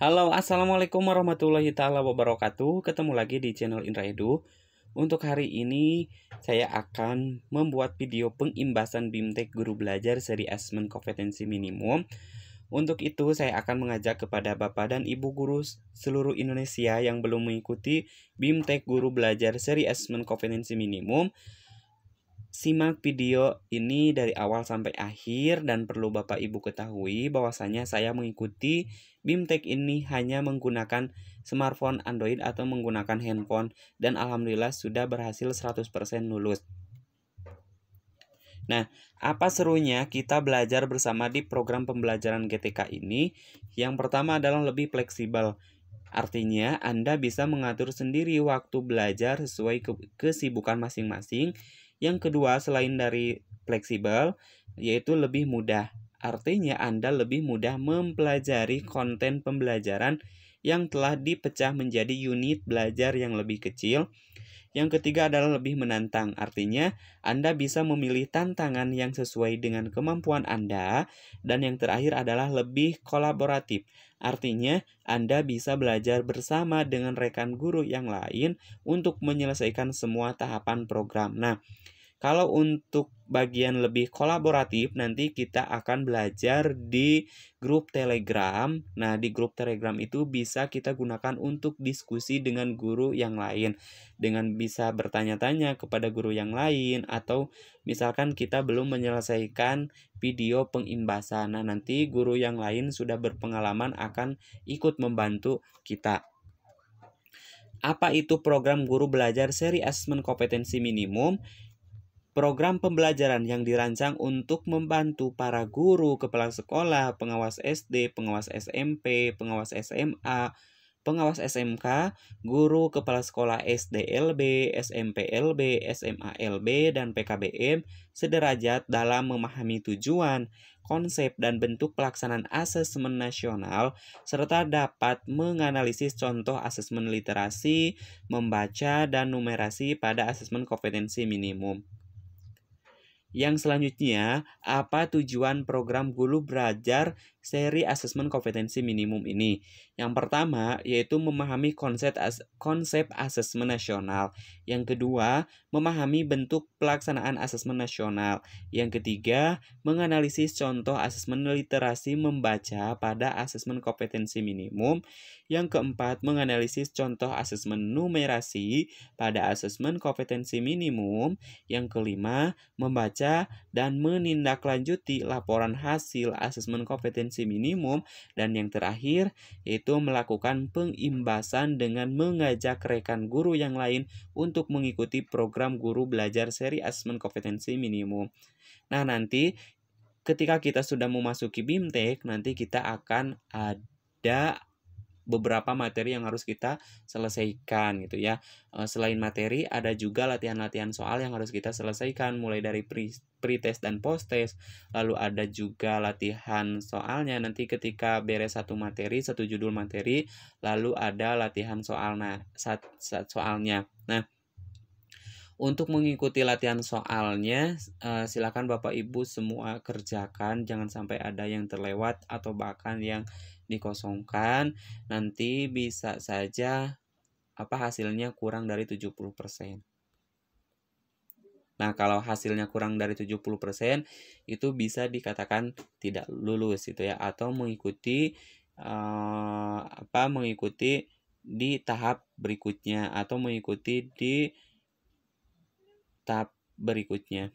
Halo, assalamualaikum warahmatullahi taala wabarakatuh. Ketemu lagi di channel Indra Edu. Untuk hari ini saya akan membuat video pengimbasan BIMTEK Guru Belajar seri Asesmen Kompetensi Minimum. Untuk itu saya akan mengajak kepada Bapak dan Ibu guru seluruh Indonesia yang belum mengikuti BIMTEK Guru Belajar seri Asesmen Kompetensi Minimum. Simak video ini dari awal sampai akhir dan perlu Bapak Ibu ketahui bahwasanya saya mengikuti BIMTEK ini hanya menggunakan smartphone Android atau menggunakan handphone dan alhamdulillah sudah berhasil 100% lulus. Nah, apa serunya kita belajar bersama di program pembelajaran GTK ini? Yang pertama adalah lebih fleksibel. Artinya, Anda bisa mengatur sendiri waktu belajar sesuai kesibukan masing-masing. Yang kedua, selain dari fleksibel, yaitu lebih mudah. Artinya, Anda lebih mudah mempelajari konten pembelajaran yang telah dipecah menjadi unit belajar yang lebih kecil. Yang ketiga adalah lebih menantang. Artinya, Anda bisa memilih tantangan yang sesuai dengan kemampuan Anda. Dan yang terakhir adalah lebih kolaboratif. Artinya, Anda bisa belajar bersama dengan rekan guru yang lain untuk menyelesaikan semua tahapan program. Nah, kalau untuk bagian lebih kolaboratif, nanti kita akan belajar di grup Telegram. Nah, di grup Telegram itu bisa kita gunakan untuk diskusi dengan guru yang lain. Dengan bisa bertanya-tanya kepada guru yang lain, atau misalkan kita belum menyelesaikan video pengimbasan. Nah, nanti guru yang lain sudah berpengalaman akan ikut membantu kita. Apa itu program guru belajar seri asesmen kompetensi minimum? Program pembelajaran yang dirancang untuk membantu para guru, kepala sekolah, pengawas SD, pengawas SMP, pengawas SMA, pengawas SMK, guru kepala sekolah SDLB, SMPLB, SMALB, dan PKBM sederajat dalam memahami tujuan, konsep, dan bentuk pelaksanaan asesmen nasional, serta dapat menganalisis contoh asesmen literasi, membaca, dan numerasi pada asesmen kompetensi minimum. Yang selanjutnya, apa tujuan program guru belajar seri asesmen kompetensi minimum ini? Yang pertama, yaitu memahami konsep asesmen nasional. Yang kedua, memahami bentuk pelaksanaan asesmen nasional. Yang ketiga, menganalisis contoh asesmen literasi membaca pada asesmen kompetensi minimum. Yang keempat, menganalisis contoh asesmen numerasi pada asesmen kompetensi minimum. Yang kelima, membaca dan menindaklanjuti laporan hasil asesmen kompetensi minimum. Dan yang terakhir, yaitu melakukan pengimbasan dengan mengajak rekan guru yang lain untuk mengikuti program guru belajar seri asesmen kompetensi minimum. Nah, nanti ketika kita sudah memasuki BIMTEK, nanti kita akan ada beberapa materi yang harus kita selesaikan gitu ya. Selain materi, ada juga latihan-latihan soal yang harus kita selesaikan, mulai dari pre-test dan post-test. Lalu ada juga latihan soalnya, nanti ketika beres satu materi, satu judul materi, lalu ada latihan soalnya. Nah, untuk mengikuti latihan soalnya, silakan Bapak Ibu semua kerjakan, jangan sampai ada yang terlewat atau bahkan yang dikosongkan. Nanti bisa saja hasilnya kurang dari 70%. Nah, kalau hasilnya kurang dari 70%, itu bisa dikatakan tidak lulus gitu ya, atau mengikuti mengikuti di tahap berikutnya atau mengikuti di tahap berikutnya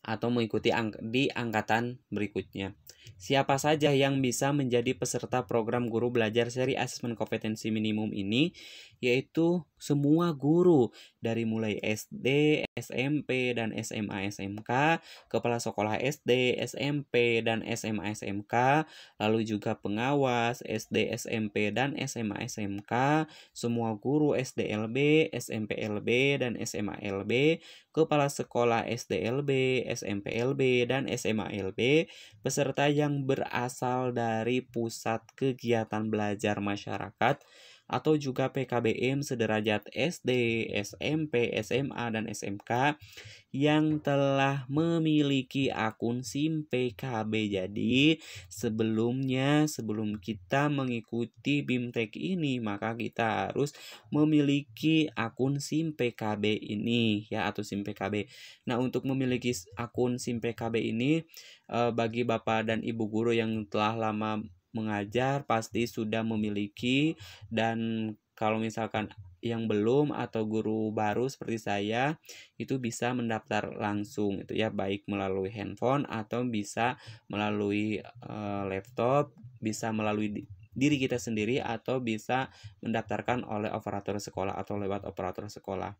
atau mengikuti di angkatan berikutnya. Siapa saja yang bisa menjadi peserta program guru belajar seri asesmen kompetensi minimum ini? Yaitu semua guru dari mulai SD, SMP, dan SMA SMK, kepala sekolah SD, SMP, dan SMA SMK, lalu juga pengawas SD, SMP, dan SMA SMK, semua guru SDLB, SMPLB, dan SMALB, kepala sekolah SDLB, SMPLB, dan SMALB, peserta yang berasal dari pusat kegiatan belajar masyarakat, atau juga PKBM sederajat SD, SMP, SMA, dan SMK yang telah memiliki akun SIM PKB. Jadi, sebelum kita mengikuti BIMTEK ini, maka kita harus memiliki akun SIM PKB ini ya, atau SIM PKB. Nah, untuk memiliki akun SIM PKB ini bagi Bapak dan Ibu guru yang telah lama mengajar pasti sudah memiliki, dan kalau misalkan yang belum atau guru baru seperti saya itu bisa mendaftar langsung itu ya, baik melalui handphone atau bisa melalui laptop, bisa melalui diri kita sendiri atau bisa mendaftarkan oleh operator sekolah atau lewat operator sekolah.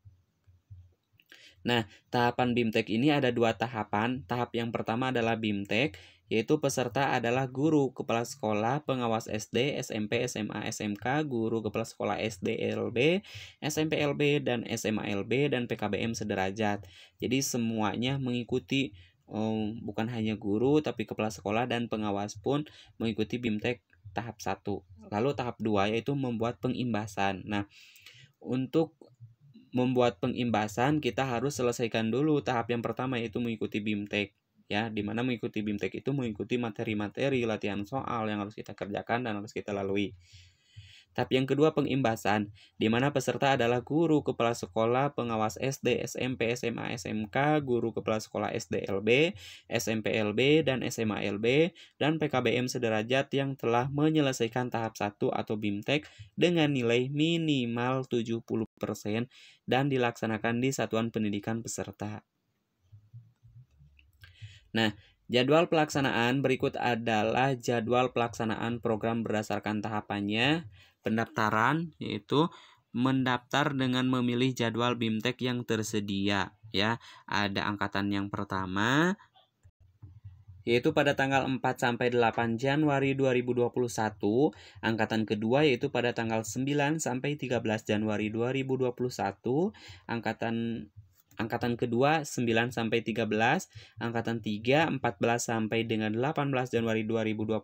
Nah, tahapan BIMTEK ini ada 2 tahapan. Tahap yang pertama adalah BIMTEK, yaitu peserta adalah guru kepala sekolah, pengawas SD, SMP, SMA, SMK, guru kepala sekolah SD LB, SMP LB, dan SMA LB, dan PKBM sederajat. Jadi semuanya mengikuti, bukan hanya guru, tapi kepala sekolah dan pengawas pun mengikuti BIMTEK tahap 1. Lalu tahap 2 yaitu membuat pengimbasan. Nah, untuk membuat pengimbasan kita harus selesaikan dulu tahap yang pertama, yaitu mengikuti BIMTEK ya, dimana mengikuti BIMTEK itu mengikuti materi-materi latihan soal yang harus kita kerjakan dan harus kita lalui. Tahap yang kedua pengimbasan, di mana peserta adalah guru kepala sekolah, pengawas SD, SMP, SMA, SMK, guru kepala sekolah SD LB, SMP LB, dan SMA LB, dan PKBM sederajat yang telah menyelesaikan tahap 1 atau BIMTEK dengan nilai minimal 70% dan dilaksanakan di satuan pendidikan peserta. Nah, jadwal pelaksanaan berikut adalah jadwal pelaksanaan program berdasarkan tahapannya. Pendaftaran yaitu mendaftar dengan memilih jadwal BIMTEK yang tersedia ya. Ada angkatan yang pertama yaitu pada tanggal 4 sampai 8 Januari 2021, angkatan kedua yaitu pada tanggal 9 sampai 13 Januari 2021, angkatan kedua 9 sampai 13, angkatan 3 14 sampai dengan 18 Januari 2021,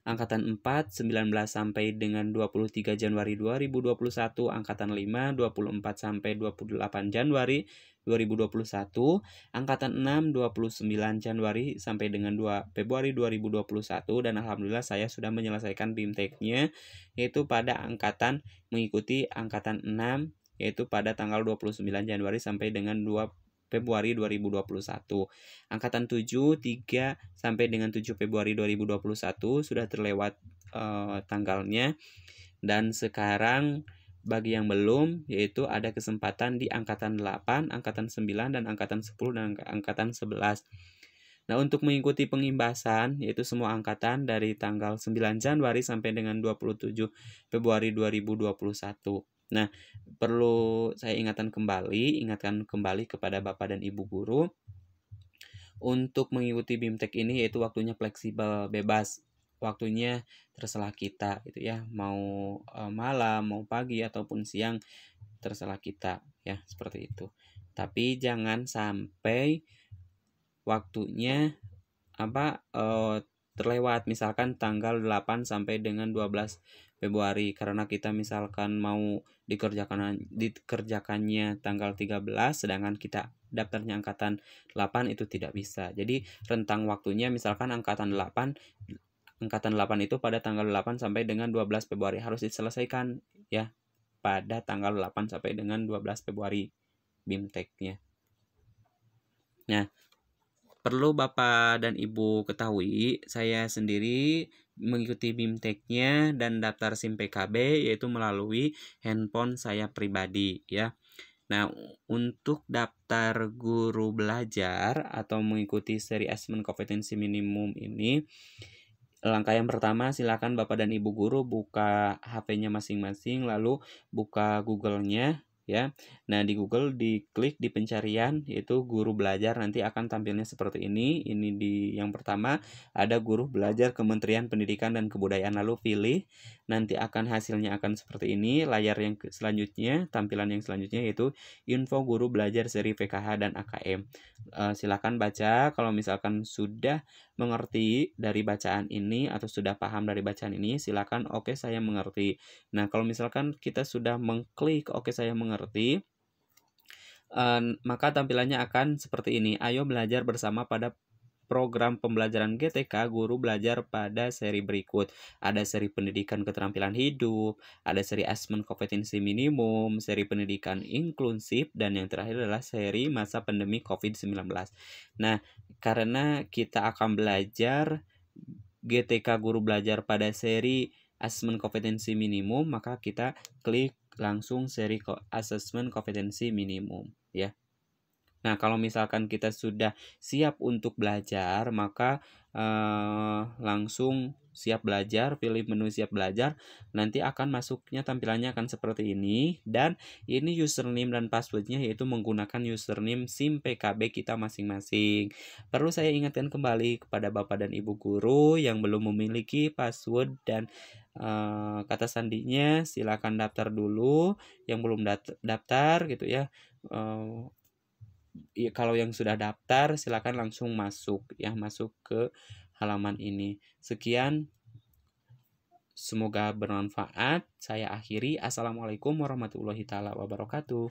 angkatan 4 19 sampai dengan 23 Januari 2021, angkatan 5 24 sampai 28 Januari 2021, angkatan 6 29 Januari sampai dengan 2 Februari 2021, dan alhamdulillah saya sudah menyelesaikan BIMTEK-nya yaitu pada angkatan mengikuti angkatan 6 yaitu pada tanggal 29 Januari sampai dengan 2 Februari 2021. Angkatan 7 3 sampai dengan 7 Februari 2021 sudah terlewat tanggalnya, dan sekarang bagi yang belum yaitu ada kesempatan di angkatan 8, angkatan 9, dan angkatan 10 dan angkatan 11. Nah, untuk mengikuti pengimbasan yaitu semua angkatan dari tanggal 9 Januari sampai dengan 27 Februari 2021. Nah, perlu saya ingatkan kembali kepada Bapak dan Ibu guru untuk mengikuti BIMTEK ini yaitu waktunya fleksibel, bebas. Waktunya terserah kita gitu ya. Mau malam, mau pagi ataupun siang terserah kita ya, seperti itu. Tapi jangan sampai waktunya terlewat, misalkan tanggal 8 sampai dengan 12 Februari karena kita misalkan mau dikerjakannya tanggal 13 sedangkan kita daftarnya angkatan 8 itu tidak bisa. Jadi rentang waktunya misalkan angkatan 8 itu pada tanggal 8 sampai dengan 12 Februari harus diselesaikan ya pada tanggal 8 sampai dengan 12 Februari BIMTEK-nya. Nah, perlu Bapak dan Ibu ketahui, saya sendiri mengikuti BIMTEK-nya dan daftar SIM PKB yaitu melalui handphone saya pribadi ya. Nah, untuk daftar guru belajar atau mengikuti seri asesmen kompetensi minimum ini, langkah yang pertama silakan Bapak dan Ibu guru buka HP-nya masing-masing lalu buka Google-nya ya. Nah, di Google diklik di pencarian yaitu guru belajar, nanti akan tampilnya seperti ini. Ini di yang pertama ada guru belajar Kementerian Pendidikan dan Kebudayaan, lalu pilih. Nanti akan hasilnya akan seperti ini. Layar yang selanjutnya, tampilan yang selanjutnya yaitu info guru belajar seri PKH dan AKM. Silakan baca kalau misalkan sudah mengerti dari bacaan ini atau sudah paham dari bacaan ini, silakan oke saya mengerti. Nah, kalau misalkan kita sudah mengklik oke saya mengerti, maka tampilannya akan seperti ini. Ayo belajar bersama pada program pembelajaran GTK Guru Belajar pada seri berikut. Ada seri pendidikan keterampilan hidup, ada seri asesmen kompetensi minimum, seri pendidikan inklusif, dan yang terakhir adalah seri masa pandemi COVID-19. Nah, karena kita akan belajar GTK Guru Belajar pada seri asesmen kompetensi minimum, maka kita klik langsung seri asesmen kompetensi minimum, ya. Nah, kalau misalkan kita sudah siap untuk belajar, maka langsung siap belajar, pilih menu siap belajar, nanti akan masuknya tampilannya akan seperti ini, dan ini username dan passwordnya yaitu menggunakan username SIM PKB kita masing-masing. Perlu saya ingatkan kembali kepada Bapak dan Ibu guru yang belum memiliki password dan kata sandinya, silakan daftar dulu. Yang belum daftar gitu ya, kalau yang sudah daftar silakan langsung masuk ya, masuk ke halaman ini. Sekian, semoga bermanfaat. Saya akhiri. Assalamualaikum warahmatullahi taala wabarakatuh.